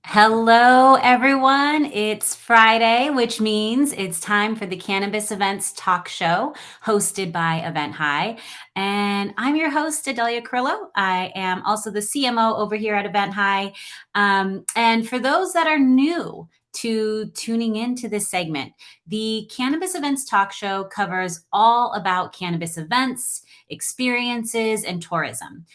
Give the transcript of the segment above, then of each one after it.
Hello, everyone. It's Friday, which means it's time for the Cannabis Events Talk Show hosted by Event High. And I'm your host, Adelia. I am also the CMO over here at Event High. And for those that are new to tuning into this segment, the Cannabis Events Talk Show covers all about cannabis events, experiences, and tourism.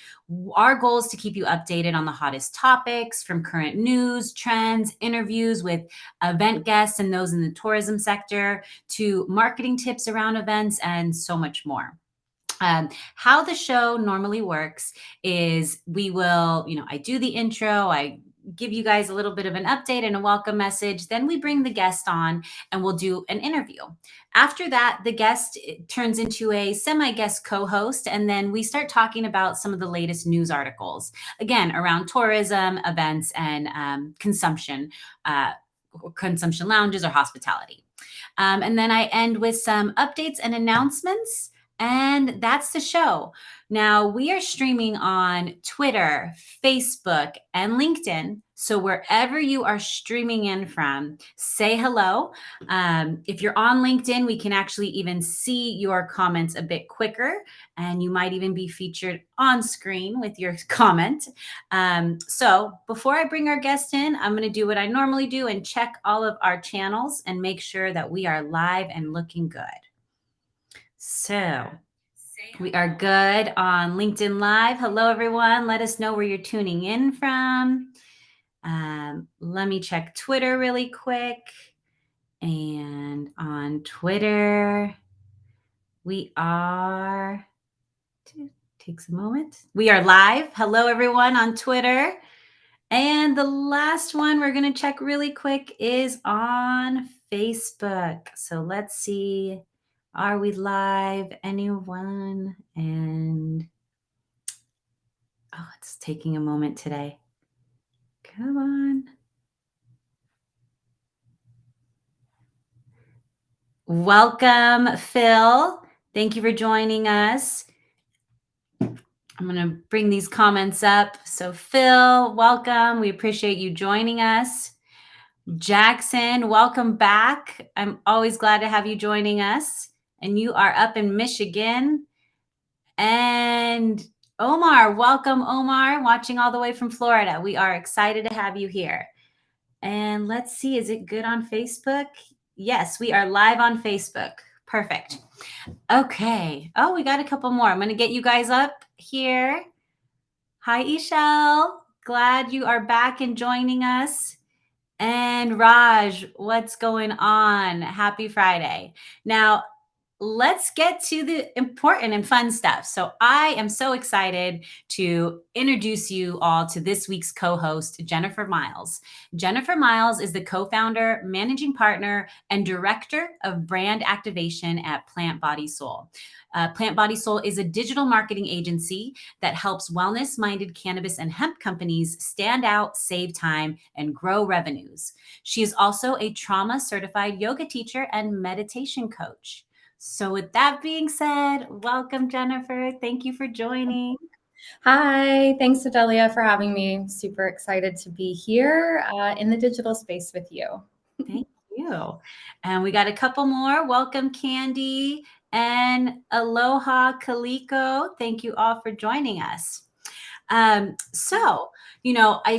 Our goal is to keep you updated on the hottest topics from current news, trends, interviews with event guests and those in the tourism sector, to marketing tips around events, and so much more. How the show normally works is I do the intro, I give you guys a little bit of an update and a welcome message. Then we bring the guest on and we'll do an interview. After that, the guest turns into a semi guest co host, and then we start talking about some of the latest news articles, again, around tourism, events, and consumption lounges or hospitality. And then I end with some updates and announcements. And that's the show. Now, we are streaming on Twitter, Facebook, and LinkedIn. So, wherever you are streaming in from, say hello. If you're on LinkedIn, we can actually even see your comments a bit quicker, and you might even be featured on screen with your comment. So, before I bring our guest in, I'm going to do what I normally do and check all of our channels and make sure that we are live and looking good. So we are good on LinkedIn Live. Hello, everyone. Let us know where you're tuning in from. Let me check Twitter really quick. And on Twitter, we are, takes a moment. We are live. Hello, everyone on Twitter. And the last one we're going to check really quick is on Facebook. So let's see. Are we live? Anyone? And it's taking a moment today. Come on. Welcome, Phil. Thank you for joining us. I'm going to bring these comments up. So, Phil, welcome. We appreciate you joining us. Jackson, welcome back. I'm always glad to have you joining us. And you are up in Michigan. And Omar, welcome, Omar, watching all the way from Florida. We are excited to have you here. And let's see, is it good on Facebook? Yes, we are live on Facebook. Perfect. Okay. Oh, we got a couple more. I'm going to get you guys up here. Hi, Ishel. Glad you are back and joining us. And Raj, what's going on? Happy Friday. Now, let's get to the important and fun stuff. So I am so excited to introduce you all to this week's co-host, Jennifer Miles. Jennifer Miles is the co-founder, managing partner, and director of brand activation at Plant Body Soul. Plant Body Soul is a digital marketing agency that helps wellness-minded cannabis and hemp companies stand out, save time, and grow revenues. She is also a trauma-certified yoga teacher and meditation coach. So with that being said, welcome, Jennifer. Thank you for joining. Hi, thanks, Adelia, for having me. Super excited to be here in the digital space with you. Thank you. And we got a couple more. Welcome, Candy and Aloha Kaliko. Thank you all for joining us. I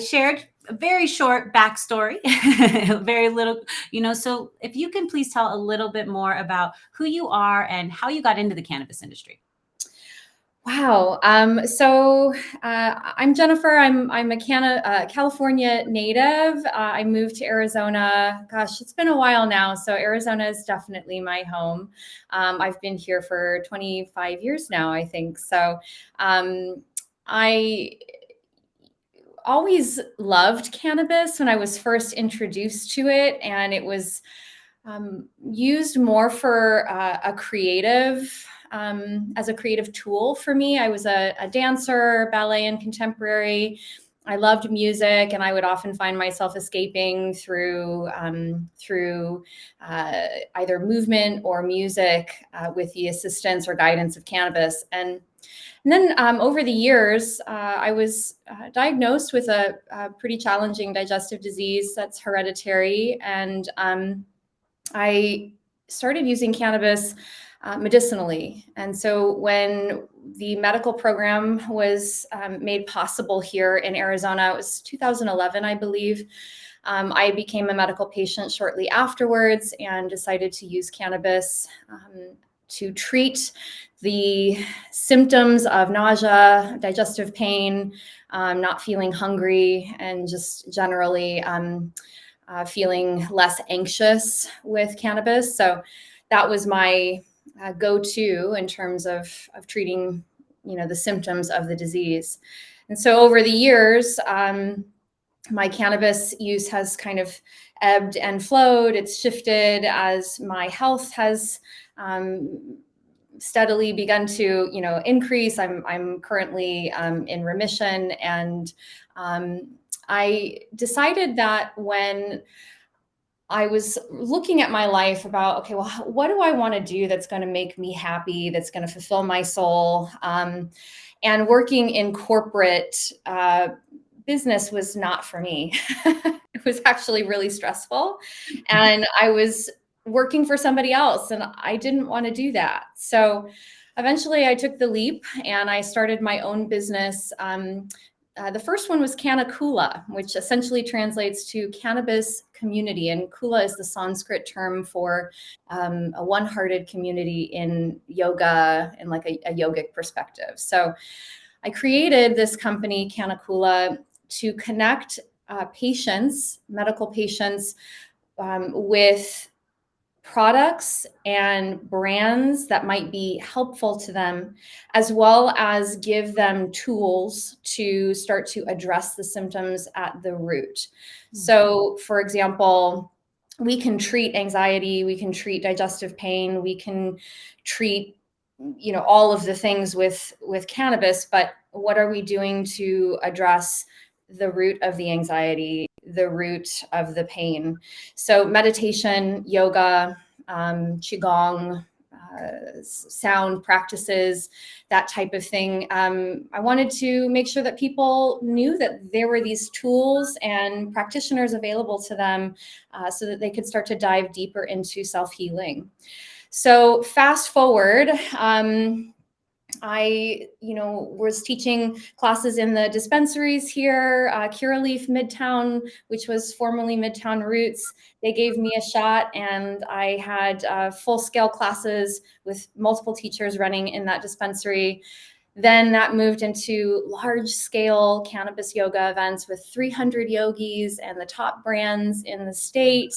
shared a very short backstory, very little, so if you can please tell a little bit more about who you are and how you got into the cannabis industry. Wow. I'm Jennifer. I'm a California native. I moved to Arizona. Gosh, it's been a while now. So Arizona is definitely my home. I've been here for 25 years now, I think. So I always loved cannabis when I was first introduced to it, and it was used more for a creative, as a creative tool for me. I was a dancer, ballet and contemporary. I loved music, and I would often find myself escaping through either movement or music with the assistance or guidance of cannabis. And And then over the years, I was diagnosed with a pretty challenging digestive disease that's hereditary. And I started using cannabis medicinally. And so when the medical program was made possible here in Arizona, it was 2011, I believe. I became a medical patient shortly afterwards and decided to use cannabis to treat the symptoms of nausea, digestive pain, not feeling hungry, and just generally feeling less anxious with cannabis. So that was my go-to in terms of treating, the symptoms of the disease. And so over the years, my cannabis use has kind of ebbed and flowed. It's shifted as my health has steadily begun to, increase. I'm currently in remission, and I decided that when I was looking at my life about, okay, well, what do I want to do that's going to make me happy, that's going to fulfill my soul? And working in corporate business was not for me. It was actually really stressful. And I was working for somebody else, and I didn't want to do that. So eventually I took the leap and I started my own business. The first one was Canna, which essentially translates to cannabis community. And Kula is the Sanskrit term for a one-hearted community in yoga and like a yogic perspective. So I created this company, Canna, to connect patients, medical patients, with products and brands that might be helpful to them, as well as give them tools to start to address the symptoms at the root. So, for example, we can treat anxiety, we can treat digestive pain, we can treat all of the things with cannabis, but what are we doing to address the root of the anxiety, the root of the pain? So meditation, yoga, qigong, sound practices, that type of thing. I wanted to make sure that people knew that there were these tools and practitioners available to them so that they could start to dive deeper into self-healing. So fast forward, I, was teaching classes in the dispensaries here, Curaleaf Midtown, which was formerly Midtown Roots. They gave me a shot, and I had full-scale classes with multiple teachers running in that dispensary. Then that moved into large-scale cannabis yoga events with 300 yogis and the top brands in the state.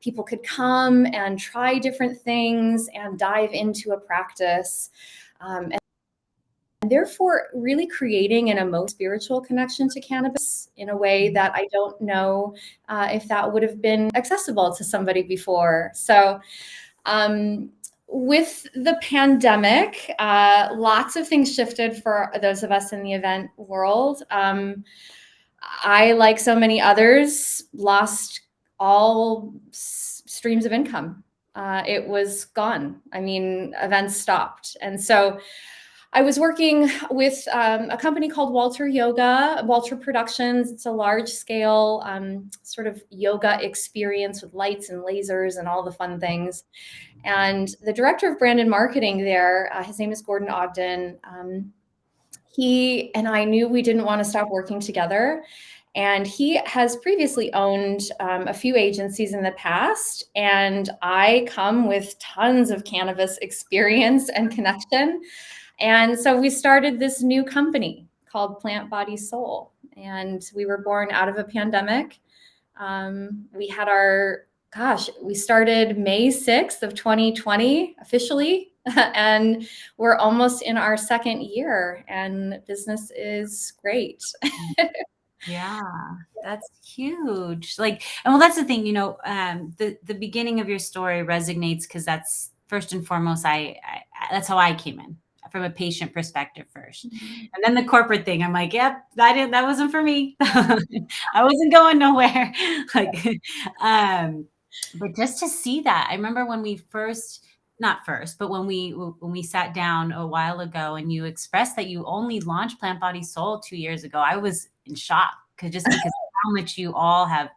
People could come and try different things and dive into a practice. And therefore really creating an emotional spiritual connection to cannabis in a way that I don't know if that would have been accessible to somebody before. So with the pandemic, lots of things shifted for those of us in the event world. I, like so many others, lost all streams of income. It was gone. I mean, events stopped. And so I was working with a company called Walter Productions. It's a large scale sort of yoga experience with lights and lasers and all the fun things. And the director of brand and marketing there, his name is Gordon Ogden. He and I knew we didn't want to stop working together. And he has previously owned a few agencies in the past. And I come with tons of cannabis experience and connection. And so we started this new company called Plant Body Soul. And we were born out of a pandemic. We had we started May 6th of 2020 officially, and we're almost in our second year, and business is great. Yeah, that's huge. And well, that's the thing, the beginning of your story resonates because that's first and foremost, I that's how I came in, from a patient perspective first. And then the corporate thing, I'm like, yep, that wasn't for me. I wasn't going nowhere. But just to see that, I remember when we first not first, but when we sat down a while ago and you expressed that you only launched Plant Body Soul 2 years ago, I was in shock because how much you all have,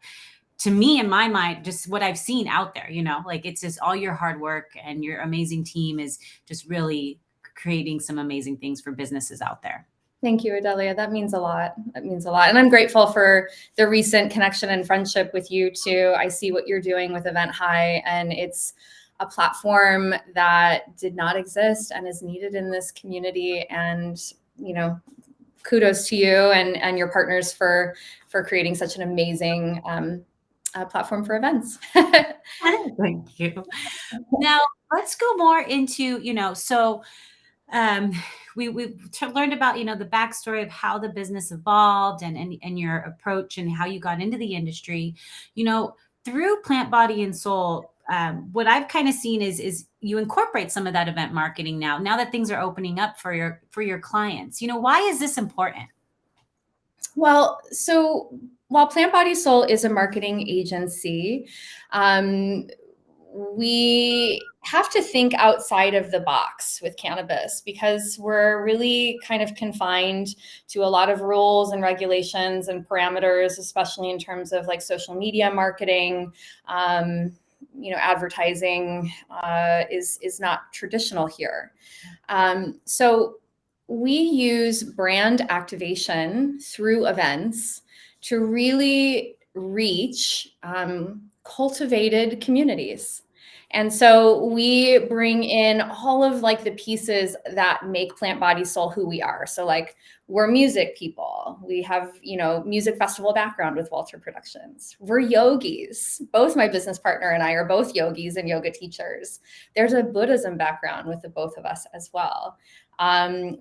to me, in my mind, just what I've seen out there, like it's just all your hard work and your amazing team is just really creating some amazing things for businesses out there. Thank you, Adelia. That means a lot. That means a lot. And I'm grateful for the recent connection and friendship with you too. I see what you're doing with Event High, and it's a platform that did not exist and is needed in this community. And, kudos to you and your partners for creating such an amazing platform for events. Thank you. Now let's go more into, so we've learned about, the backstory of how the business evolved and your approach and how you got into the industry, through Plant Body and Soul. What I've kind of seen is you incorporate some of that event marketing now that things are opening up for your clients. Why is this important? Well, so while Plant Body Soul is a marketing agency, we have to think outside of the box with cannabis because we're really kind of confined to a lot of rules and regulations and parameters, especially in terms of like social media marketing. Advertising is not traditional here. So we use brand activation through events to really reach cultivated communities. And so we bring in all of like the pieces that make Plant Body Soul who we are. So like we're music people. We have, music festival background with Walter Productions. We're yogis. Both my business partner and I are both yogis and yoga teachers. There's a Buddhism background with the both of us as well.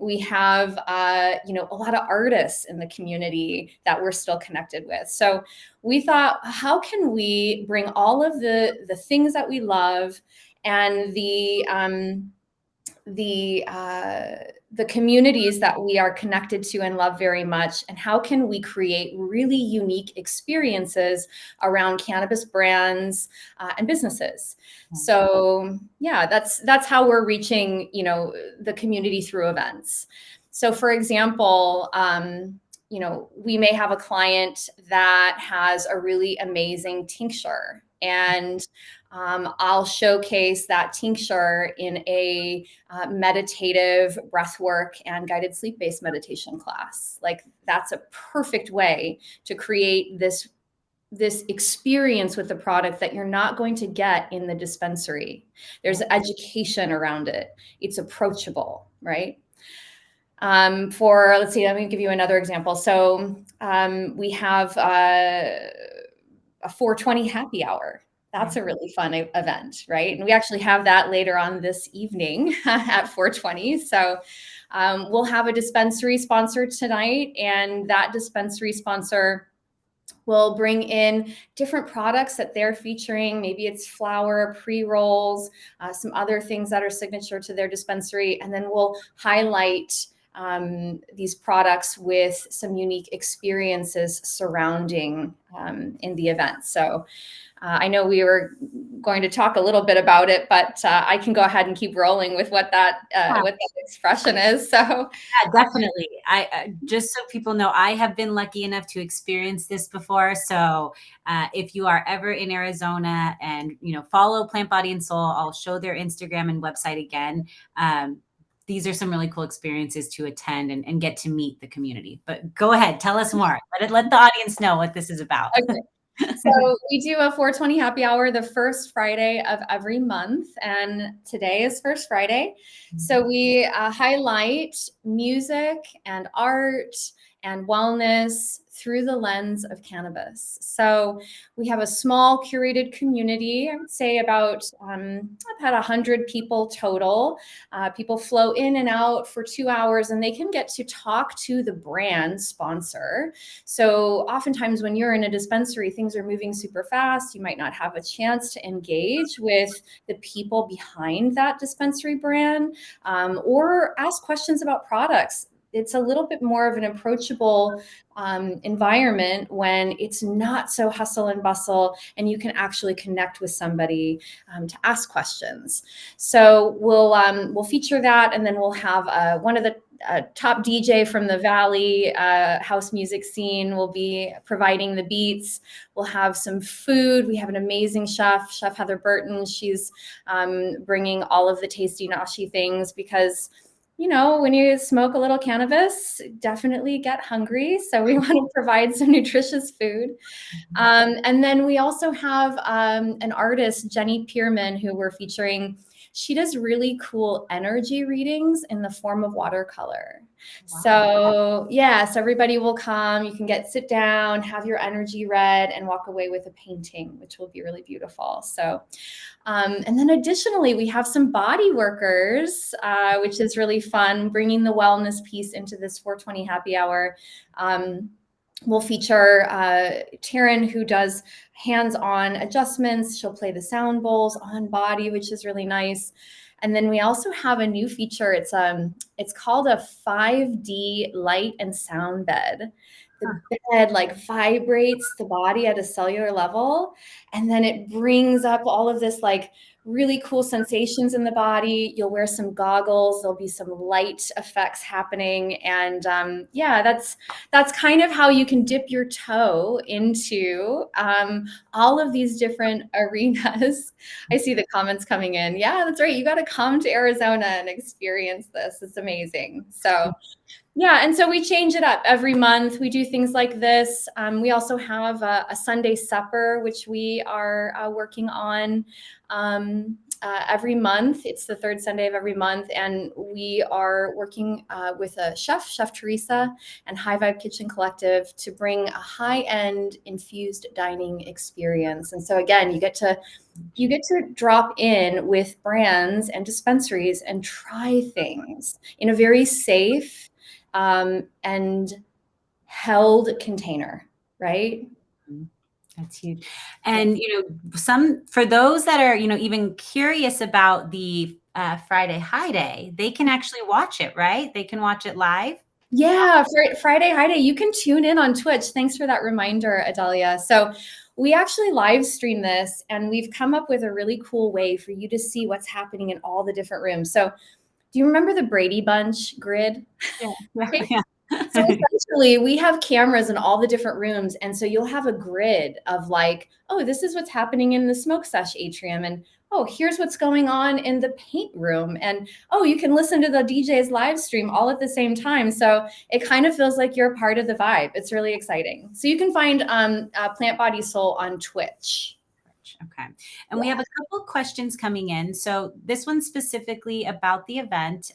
We have, a lot of artists in the community that we're still connected with. So we thought, how can we bring all of the things that we love and the communities that we are connected to and love very much, and how can we create really unique experiences around cannabis brands and businesses? So yeah, that's how we're reaching, the community through events. So for example, we may have a client that has a really amazing tincture, and I'll showcase that tincture in a meditative breathwork and guided sleep-based meditation class. Like that's a perfect way to create this experience with the product that you're not going to get in the dispensary. There's education around it. It's approachable, right? Let's see, let me give you another example. So we have a 420 happy hour. That's a really fun event, right? And we actually have that later on this evening at 420. So we'll have a dispensary sponsor tonight, and that dispensary sponsor will bring in different products that they're featuring. Maybe it's flower, pre-rolls, some other things that are signature to their dispensary. And then we'll highlight these products with some unique experiences surrounding in the event. So I know we were going to talk a little bit about it, but I can go ahead and keep rolling with what that expression is. So yeah, definitely. I just so people know, I have been lucky enough to experience this before. So if you are ever in Arizona and follow Plant Body and Soul, I'll show their Instagram and website again. These are some really cool experiences to attend and get to meet the community. But go ahead, tell us more. Let the audience know what this is about. Okay. So we do a 420 happy hour the first Friday of every month, and today is First Friday. So we highlight music and art and wellness through the lens of cannabis. So we have a small curated community. I would say about I've had 100 people total. People flow in and out for 2 hours, and they can get to talk to the brand sponsor. So oftentimes when you're in a dispensary, things are moving super fast. You might not have a chance to engage with the people behind that dispensary brand, or ask questions about products. it's a little bit more of an approachable environment when it's not so hustle and bustle, and you can actually connect with somebody to ask questions. So we'll feature that, and then we'll have one of the top DJ from the Valley house music scene will be providing the beats. We'll have some food. We have an amazing chef, Heather Burton. She's bringing all of the tasty nashi things because, you know, when you smoke a little cannabis, definitely get hungry. So we want to provide some nutritious food. And then we also have an artist, Jenny Pierman, who we're featuring. She does really cool energy readings in the form of watercolor. Wow. So yes, everybody will come. You can sit down, have your energy read, and walk away with a painting, which will be really beautiful. So, and then additionally, we have some body workers, which is really fun, bringing the wellness piece into this 420 happy hour. We'll feature Taryn, who does hands-on adjustments. She'll play the sound bowls on body, which is really nice. And then we also have a new feature. It's called a 5D light and sound bed. The bed like vibrates the body at a cellular level, and then it brings up all of this like really cool sensations in the body. You'll wear some goggles. There'll be some light effects happening, and yeah, that's kind of how you can dip your toe into all of these different arenas. I see the comments coming in. Yeah, that's right. You got to come to Arizona and experience this. It's amazing. So yeah, and so we change it up every month. We do things like this. We also have a Sunday supper, which we are working on every month. It's the third Sunday of every month, and we are working with a chef, Chef Teresa, and High Vibe Kitchen Collective to bring a high-end infused dining experience. And so again, you get to drop in with brands and dispensaries and try things in a very safe and held container, right? That's huge. And, you know, for those that are, you know, even curious about the Friday High Day, they can actually watch it, right? They can watch it live. Yeah, for Friday High Day, you can tune in on Twitch. Thanks for that reminder, Adelia. So we actually live stream this, and we've come up with a really cool way for you to see what's happening in all the different rooms. So do you remember the Brady Bunch grid? Yeah. Right? Yeah. So essentially, we have cameras in all the different rooms. And so you'll have a grid of like, oh, this is what's happening in the smoke sesh atrium. And oh, here's what's going on in the paint room. And oh, you can listen to the DJ's live stream all at the same time. So it kind of feels like you're part of the vibe. It's really exciting. So you can find Plant Body Soul on Twitch. Okay. And we have a couple questions coming in. So this one's specifically about the event.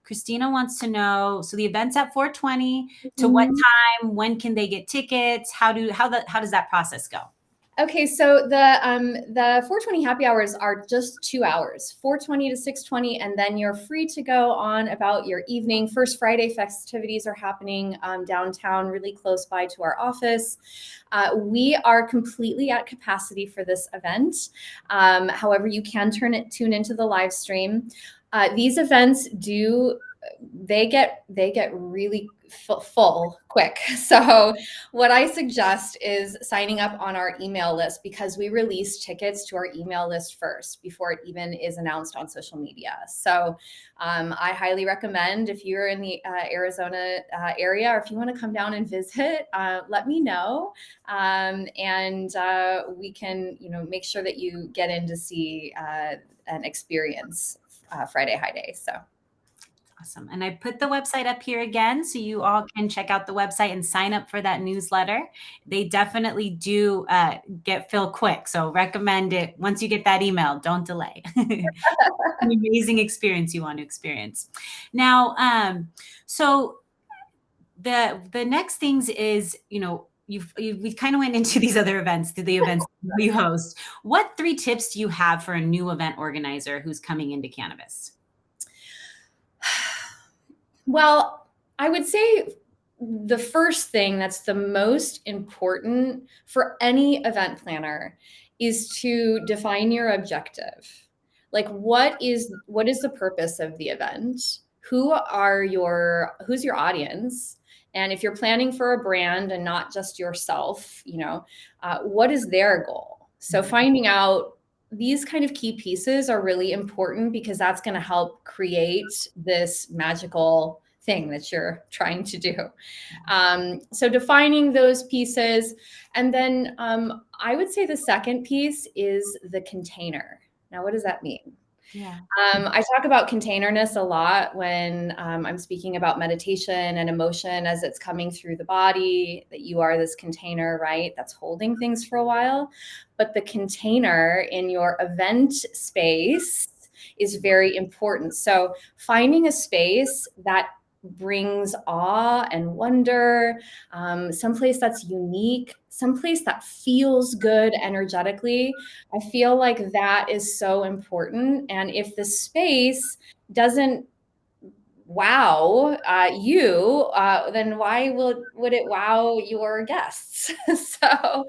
Christina wants to know, so the event's at 420, to what time, when can they get tickets? How does that process go? Okay, so the 420 happy hours are just 2 hours, 420 to 620, and then you're free to go on about your evening. First Friday festivities are happening downtown, really close by to our office. We are completely at capacity for this event. However, you can tune into the live stream. These events they get really full quick. So what I suggest is signing up on our email list, because we release tickets to our email list first before it even is announced on social media. So I highly recommend, if you're in the Arizona area, or if you want to come down and visit, let me know. And we can, make sure that you get in to see and experience Friday High Day. So. Awesome. And I put the website up here again, so you all can check out the website and sign up for that newsletter. They definitely do get filled quick. So recommend it. Once you get that email, don't delay. An amazing experience you want to experience. Now, so the next things is, we kind of went into these other events, to the events we host. What 3 tips do you have for a new event organizer who's coming into cannabis? Well, I would say the first thing that's the most important for any event planner is to define your objective. Like, what is the purpose of the event? who's your audience? And if you're planning for a brand and not just yourself, what is their goal? So finding out these kind of key pieces are really important, because that's going to help create this magical thing that you're trying to do. So defining those pieces. And then I would say the second piece is the container. Now, what does that mean? Yeah. I talk about containerness a lot when I'm speaking about meditation and emotion as it's coming through the body, that you are this container, right? That's holding things for a while. But the container in your event space is very important. So finding a space that brings awe and wonder, someplace that's unique, someplace that feels good energetically. I feel like that is so important. And if the space doesn't wow you, then why would it wow your guests? So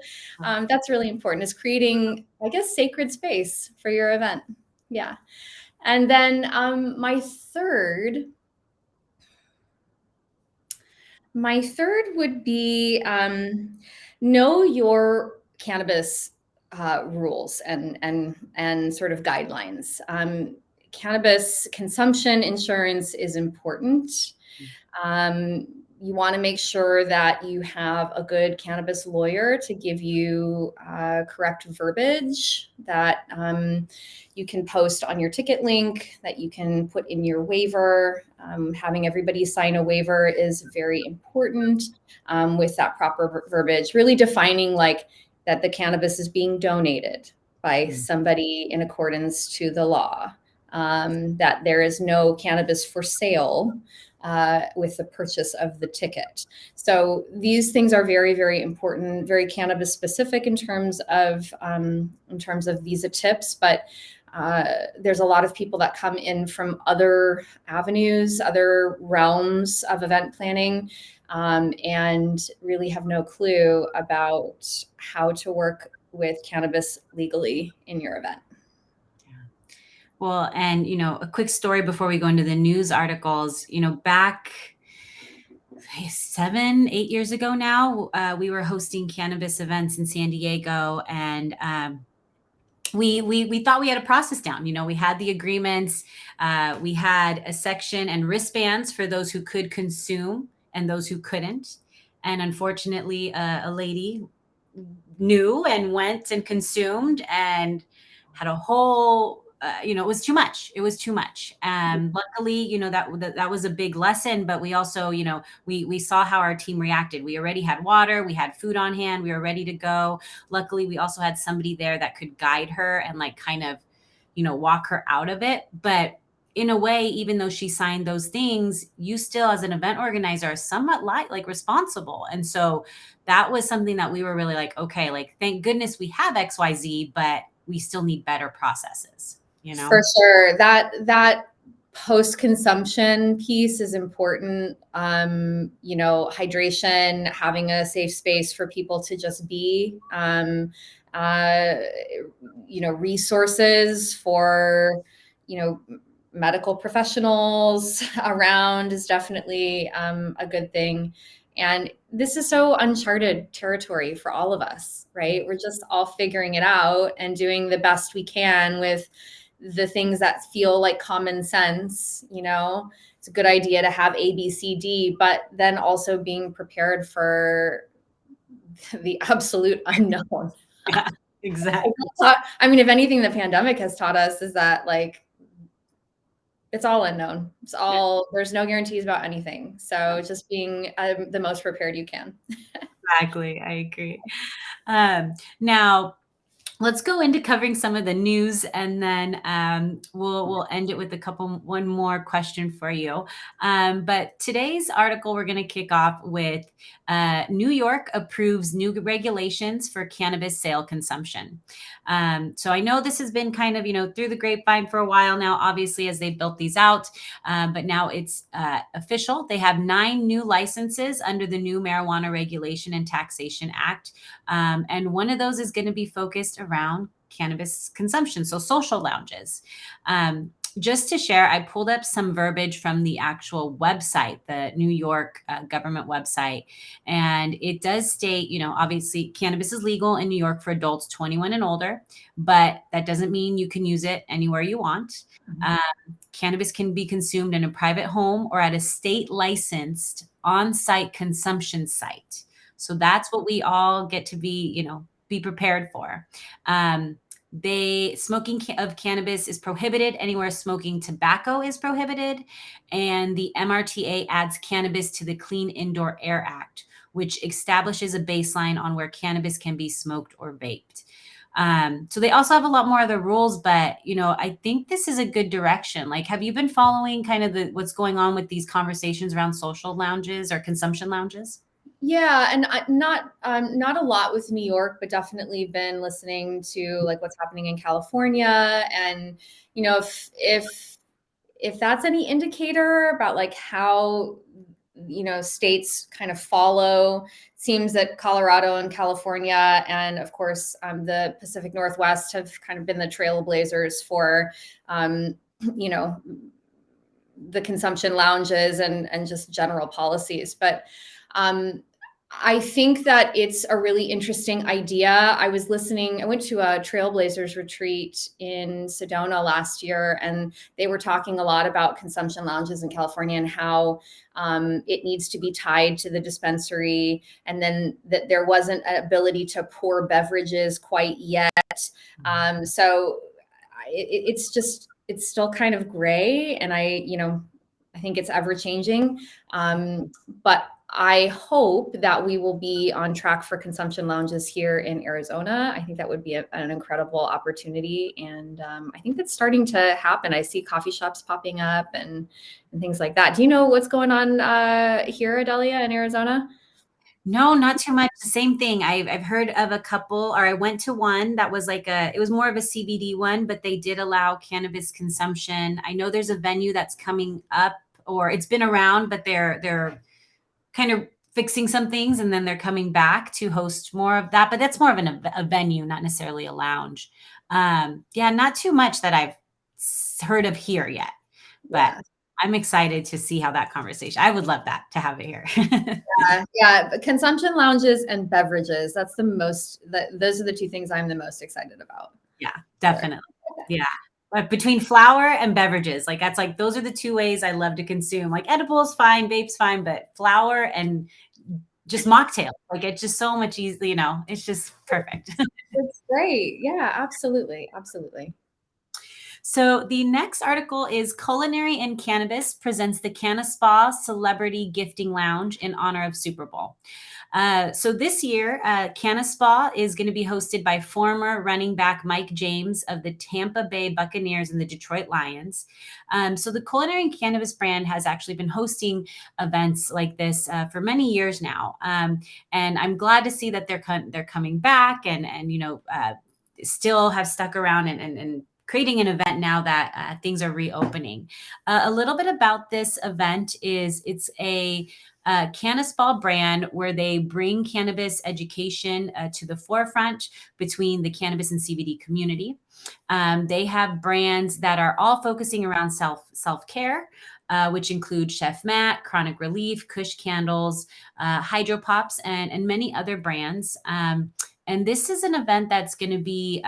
that's really important, is creating, I guess, sacred space for your event. Yeah. And then my third would be know your cannabis rules and sort of guidelines. Cannabis consumption insurance is important. You want to make sure that you have a good cannabis lawyer to give you correct verbiage that you can post on your ticket link, that you can put in your waiver. Having everybody sign a waiver is very important with that proper verbiage, really defining like that the cannabis is being donated by somebody in accordance to the law, that there is no cannabis for sale with the purchase of the ticket. So these things are very, very important, very cannabis specific in terms of visa tips, but there's a lot of people that come in from other avenues, other realms of event planning, and really have no clue about how to work with cannabis legally in your event. Well, and, a quick story before we go into the news articles, back 7, 8 years ago now, we were hosting cannabis events in San Diego, and we thought we had a process down. We had the agreements, we had a section and wristbands for those who could consume and those who couldn't. And unfortunately, a lady knew and went and consumed and had a whole it was too much. It was too much. And luckily, that was a big lesson. But we also, we saw how our team reacted. We already had water, we had food on hand, we were ready to go. Luckily, we also had somebody there that could guide her and like kind of, walk her out of it. But in a way, even though she signed those things, you still, as an event organizer, are somewhat like responsible. And so that was something that we were really like, okay, like, thank goodness we have XYZ, but we still need better processes. For sure. That post-consumption piece is important. Hydration, having a safe space for people to just be, resources for, medical professionals around is definitely a good thing. And this is so uncharted territory for all of us, right? We're just all figuring it out and doing the best we can with the things that feel like common sense. It's a good idea to have A, B, C, D, but then also being prepared for the absolute unknown. Yeah, exactly. I mean, if anything, the pandemic has taught us is that like, it's all unknown. There's no guarantees about anything. So just being the most prepared you can. Exactly. I agree. Now, let's go into covering some of the news, and then we'll end it with one more question for you. But today's article, we're going to kick off with New York approves new regulations for cannabis sale consumption. So I know this has been kind of, through the grapevine for a while now, obviously, as they built these out. But now it's official. They have 9 new licenses under the new Marijuana Regulation and Taxation Act. And one of those is going to be focused around cannabis consumption, so social lounges. just to share, I pulled up some verbiage from the actual website, the New York government website, and it does state, obviously cannabis is legal in New York for adults 21 and older, but that doesn't mean you can use it anywhere you want. Um, Cannabis can be consumed in a private home or at a state licensed on-site consumption site. So that's what we all get to be prepared for. Smoking of cannabis is prohibited anywhere smoking tobacco is prohibited, and the MRTA adds cannabis to the Clean Indoor Air Act, which establishes a baseline on where cannabis can be smoked or vaped. So they also have a lot more other rules, but I think this is a good direction. Like, have you been following kind of what's going on with these conversations around social lounges or consumption lounges? Yeah, and not a lot with New York, but definitely been listening to like what's happening in California, and if that's any indicator about like how states kind of follow, seems that Colorado and California and of course the Pacific Northwest have kind of been the trailblazers for you know the consumption lounges and just general policies. But I think that it's a really interesting idea. I went to a Trailblazers retreat in Sedona last year, and they were talking a lot about consumption lounges in California and how it needs to be tied to the dispensary, and then that there wasn't an ability to pour beverages quite yet. So it's still kind of gray, and I think it's ever changing. But I hope that we will be on track for consumption lounges here in Arizona. I think that would be an incredible opportunity. And I think that's starting to happen. I see coffee shops popping up and things like that. Do you know what's going on here, Adelia, in Arizona? No, not too much. The same thing. I've heard of a couple, or I went to one that was it was more of a CBD one, but they did allow cannabis consumption. I know there's a venue that's coming up, or it's been around, but they're kind of fixing some things, and then they're coming back to host more of that. But that's more of a venue, not necessarily a lounge. Yeah, not too much that I've heard of here yet, but Yeah. I'm excited to see how that conversation. I would love that to have it here. Yeah, consumption lounges and beverages. Those are the two things I'm the most excited about. Yeah, definitely. Yeah. But between flower and beverages, those are the two ways I love to consume. Like edibles, fine, vapes, fine, but flower and just mocktail. Like it's just so much easy, it's just perfect. It's great. Yeah, absolutely. Absolutely. So the next article is Culinary and Cannabis presents the Canna Spa Celebrity Gifting Lounge in honor of Super Bowl. So this year, Canna Spa is going to be hosted by former running back Mike James of the Tampa Bay Buccaneers and the Detroit Lions. So the Culinary and Cannabis brand has actually been hosting events like this for many years now, and I'm glad to see that they're coming back and still have stuck around and creating an event now that things are reopening. A little bit about this event is it's a Cannabis Ball brand where they bring cannabis education to the forefront between the cannabis and CBD community. They have brands that are all focusing around self-care, which include Chef Matt, Chronic Relief, Kush Candles, Hydro Pops, and many other brands. And this is an event that's going to be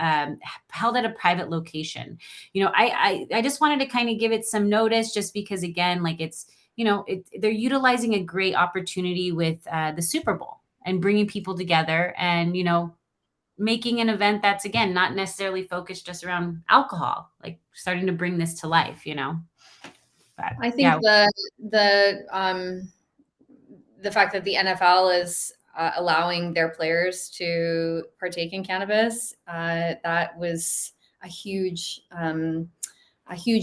held at a private location. I just wanted to kind of give it some notice, just because, again, like they're utilizing a great opportunity with the Super Bowl and bringing people together, and making an event that's, again, not necessarily focused just around alcohol, like starting to bring this to life. But I think yeah. the fact that the NFL is allowing their players to partake in cannabis, that was a huge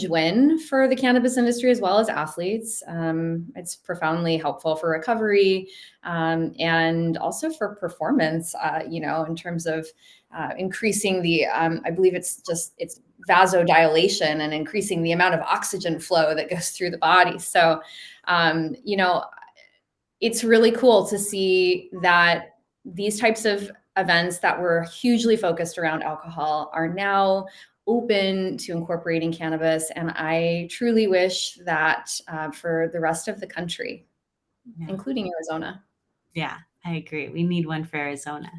win for the cannabis industry as well as athletes. It's profoundly helpful for recovery, and also for performance, in terms of increasing the, I believe it's vasodilation and increasing the amount of oxygen flow that goes through the body. So, it's really cool to see that these types of events that were hugely focused around alcohol are now open to incorporating cannabis. And I truly wish that for the rest of the country, including Arizona. Yeah, I agree. We need one for Arizona.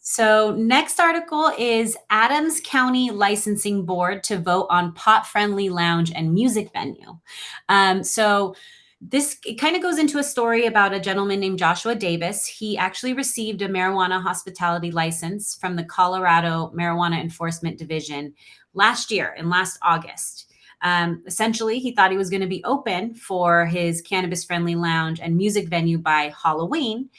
So next article is Adams County Licensing Board to vote on pot-friendly lounge and music venue. So this kind of goes into a story about a gentleman named Joshua Davis. He actually received a marijuana hospitality license from the Colorado Marijuana Enforcement Division last year, in last August. Essentially, he thought he was going to be open for his cannabis-friendly lounge and music venue by Halloween.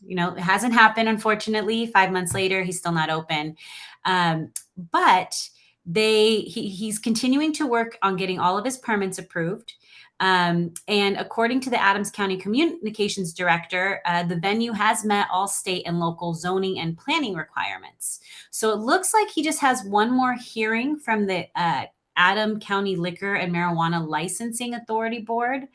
It hasn't happened, unfortunately. 5 months later, he's still not open. But he's continuing to work on getting all of his permits approved. And according to the Adams County Communications Director, the venue has met all state and local zoning and planning requirements. So it looks like he just has one more hearing from the Adams County Liquor and Marijuana Licensing Authority Board,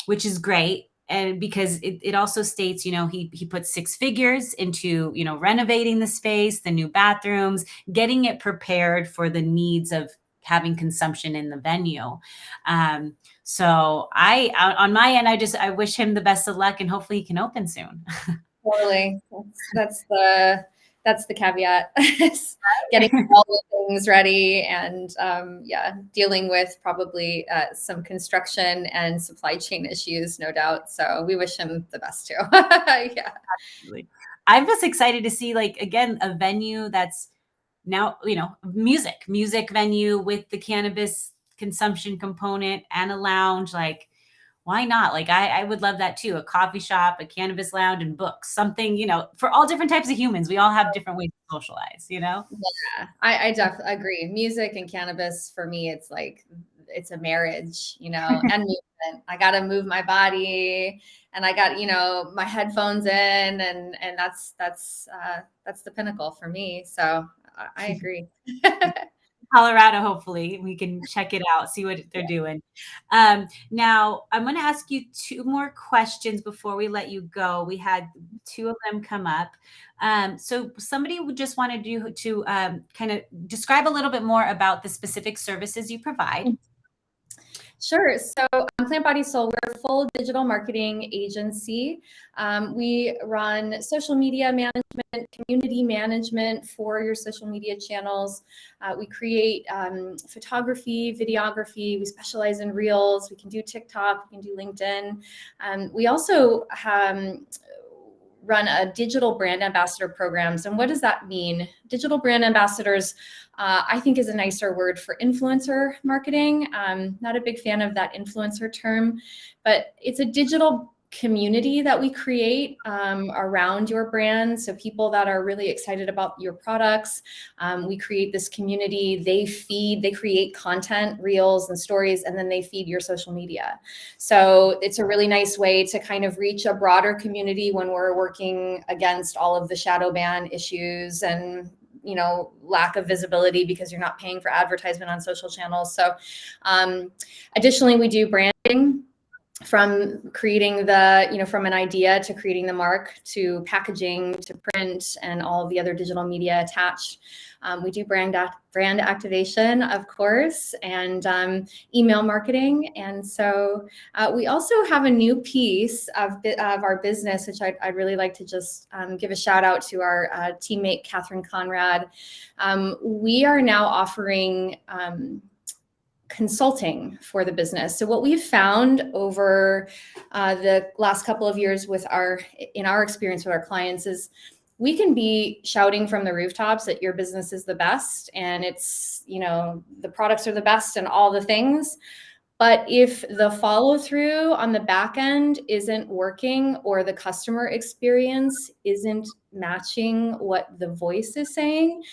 which is great. And because it also states, he put 6 figures into, renovating the space, the new bathrooms, getting it prepared for the needs of having consumption in the venue. So on my end, I wish him the best of luck and hopefully he can open soon. Totally. That's the caveat. Getting all the things ready and dealing with probably some construction and supply chain issues, no doubt. So we wish him the best too. Yeah. Absolutely. I'm just excited to see, again, a venue that's now, music venue with the cannabis consumption component and a lounge. Why not? I would love that too. A coffee shop, a cannabis lounge, and books, something, for all different types of humans. We all have different ways to socialize, Yeah, I definitely agree. Music and cannabis, for me, it's a marriage, and movement. I got to move my body and I got, my headphones in and that's the pinnacle for me. So I agree. Colorado, hopefully we can check it out, see what they're doing. Now I'm going to ask you 2 more questions before we let you go. We had 2 of them come up. So somebody would just wanted you to kind of describe a little bit more about the specific services you provide. Sure. So Plant Body Soul, we're a full digital marketing agency. We run social media management, community management for your social media channels. We create photography, videography. We specialize in Reels. We can do TikTok. We can do LinkedIn. We also run a digital brand ambassador programs. And what does that mean? Digital brand ambassadors, I think, is a nicer word for influencer marketing. Not a big fan of that influencer term, but it's a digital community that we create around your brand. So people that are really excited about your products, we create this community. They create content, reels and stories, and then they feed your social media. So it's a really nice way to kind of reach a broader community when we're working against all of the shadow ban issues and lack of visibility because you're not paying for advertisement on social channels. So additionally, we do branding, from creating from an idea to creating the mark to packaging to print and all of the other digital media attached. We do brand activation, of course, and email marketing. And so we also have a new piece of our business, which I'd really like to just give a shout out to our teammate, Catherine Conrad. We are now offering consulting for the business. So what we've found over the last couple of years in our experience with our clients is we can be shouting from the rooftops that your business is the best and it's, the products are the best and all the things. But if the follow through on the back end isn't working or the customer experience isn't matching what the voice is saying,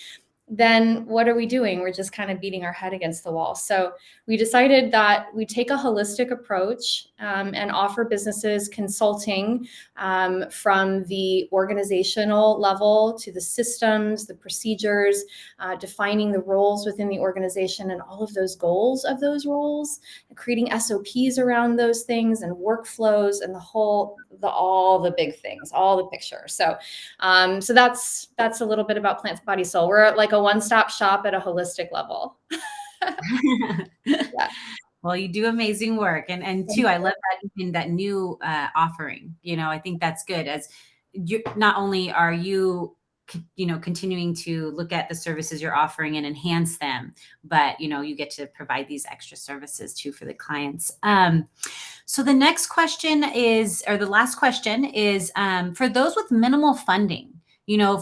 then what are we doing? We're just kind of beating our head against the wall. So we decided that we take a holistic approach and offer businesses consulting from the organizational level to the systems, the procedures, defining the roles within the organization and all of those goals of those roles, creating SOPs around those things and workflows and all the big things, all the picture. So that's a little bit about Plant Body Soul. We're like a one-stop shop at a holistic level. Yeah. Well, you do amazing work. And too, I love that new offering. I think that's good, as you not only are you continuing to look at the services you're offering and enhance them, but you get to provide these extra services too for the clients. So the next question is, or the last question is, for those with minimal funding,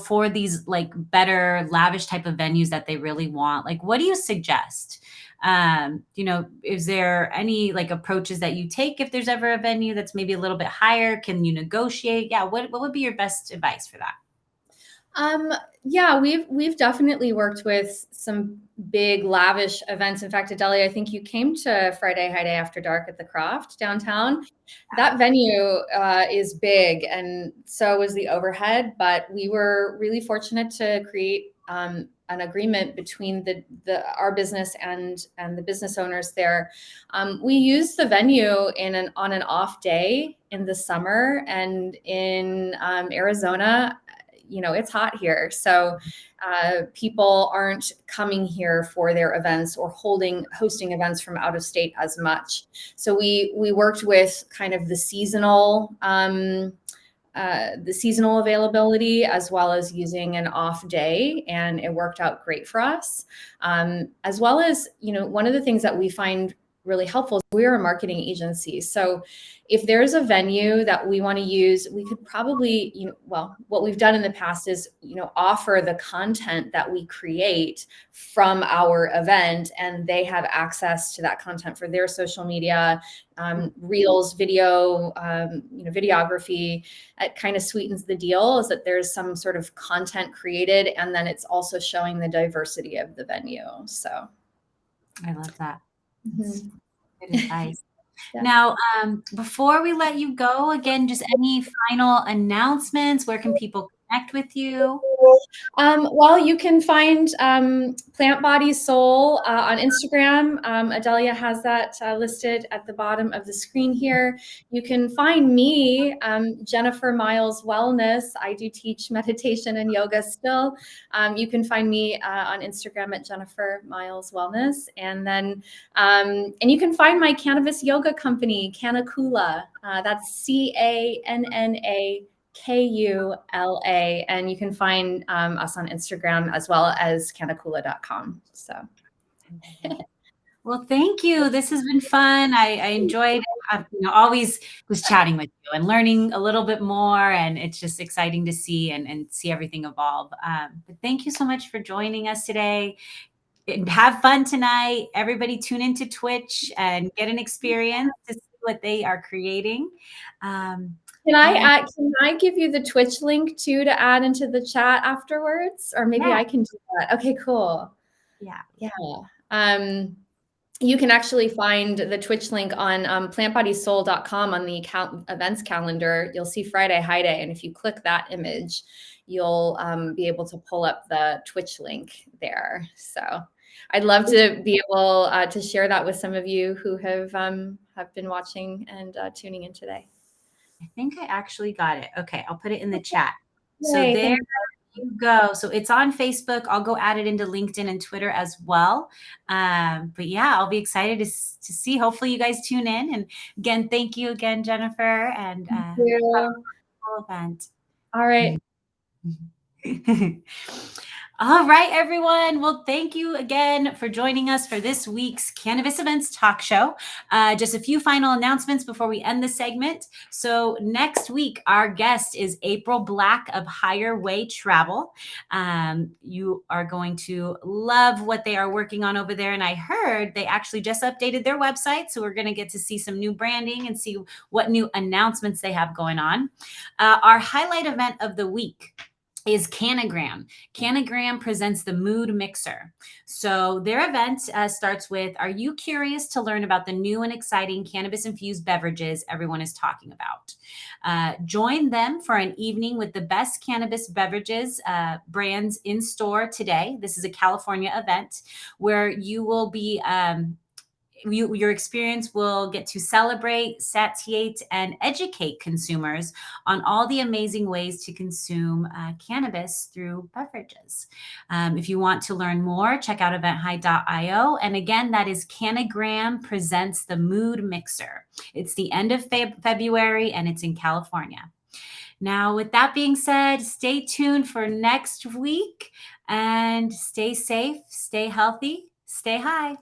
for these like better lavish type of venues that they really want, like, what do you suggest? Is there any like approaches that you take if there's ever a venue that's maybe a little bit higher? Can you negotiate? Yeah. What would be your best advice for that? Yeah, we've definitely worked with some big lavish events. In fact, Adelia, I think you came to Friday High Day After Dark at the Croft downtown. That venue is big, and so was the overhead. But we were really fortunate to create an agreement between our business and the business owners there. We used the venue on an off day in the summer, and in Arizona, it's hot here. So people aren't coming here for their events or hosting events from out of state as much. So we worked with kind of the seasonal availability, as well as using an off day, and it worked out great for us. As well as, one of the things that we find really helpful is we're a marketing agency. So if there's a venue that we want to use, we could probably, what we've done in the past is, offer the content that we create from our event, and they have access to that content for their social media, reels, video, videography. It kind of sweetens the deal, is that there's some sort of content created, and then it's also showing the diversity of the venue. So I love that. Mm-hmm. Good advice. Yeah. Now, before we let you go, again, just any final announcements? Where can people connect with you? Well, you can find Plant Body Soul on Instagram. Adelia has that listed at the bottom of the screen here. You can find me, Jennifer Miles Wellness. I do teach meditation and yoga still. You can find me on Instagram at Jennifer Miles Wellness. And then, and you can find my cannabis yoga company, Canna. That's Canna. Kula, and you can find us on Instagram as well as cannakula.com. So, well, thank you. This has been fun. I enjoyed always just chatting with you and learning a little bit more, and it's just exciting to see and see everything evolve. But thank you so much for joining us today. And have fun tonight. Everybody tune into Twitch and get an experience to see what they are creating. Can I give you the Twitch link too to add into the chat afterwards? Or maybe I can do that. Okay, cool. Yeah. You can actually find the Twitch link on plantbodysoul.com on the events calendar. You'll see Friday High Day. And if you click that image, you'll be able to pull up the Twitch link there. So I'd love to be able to share that with some of you who have been watching and tuning in today. I think I actually got it. Okay, I'll put it in the chat. So there you go. So it's on Facebook. I'll go add it into LinkedIn and Twitter as well. But yeah, I'll be excited to see. Hopefully you guys tune in. And again, thank you again, Jennifer. And have a wonderful event. All right. All right, everyone. Well, thank you again for joining us for this week's Cannabis Events Talk Show. Just a few final announcements before we end the segment. So next week, our guest is April Black of Higher Way Travel. You are going to love what they are working on over there. And I heard they actually just updated their website. So we're going to get to see some new branding and see what new announcements they have going on. Our highlight event of the week is Cannagram. Cannagram presents the Mood Mixer. So their event starts with, are you curious to learn about the new and exciting cannabis-infused beverages everyone is talking about? Join them for an evening with the best cannabis beverages brands in store today. This is a California event where you will be your experience will get to celebrate, satiate, and educate consumers on all the amazing ways to consume cannabis through beverages. If you want to learn more, check out eventhi.io. And again, that is Cannagram Presents the Mood Mixer. It's the end of February and it's in California. Now, with that being said, stay tuned for next week and stay safe, stay healthy, stay high.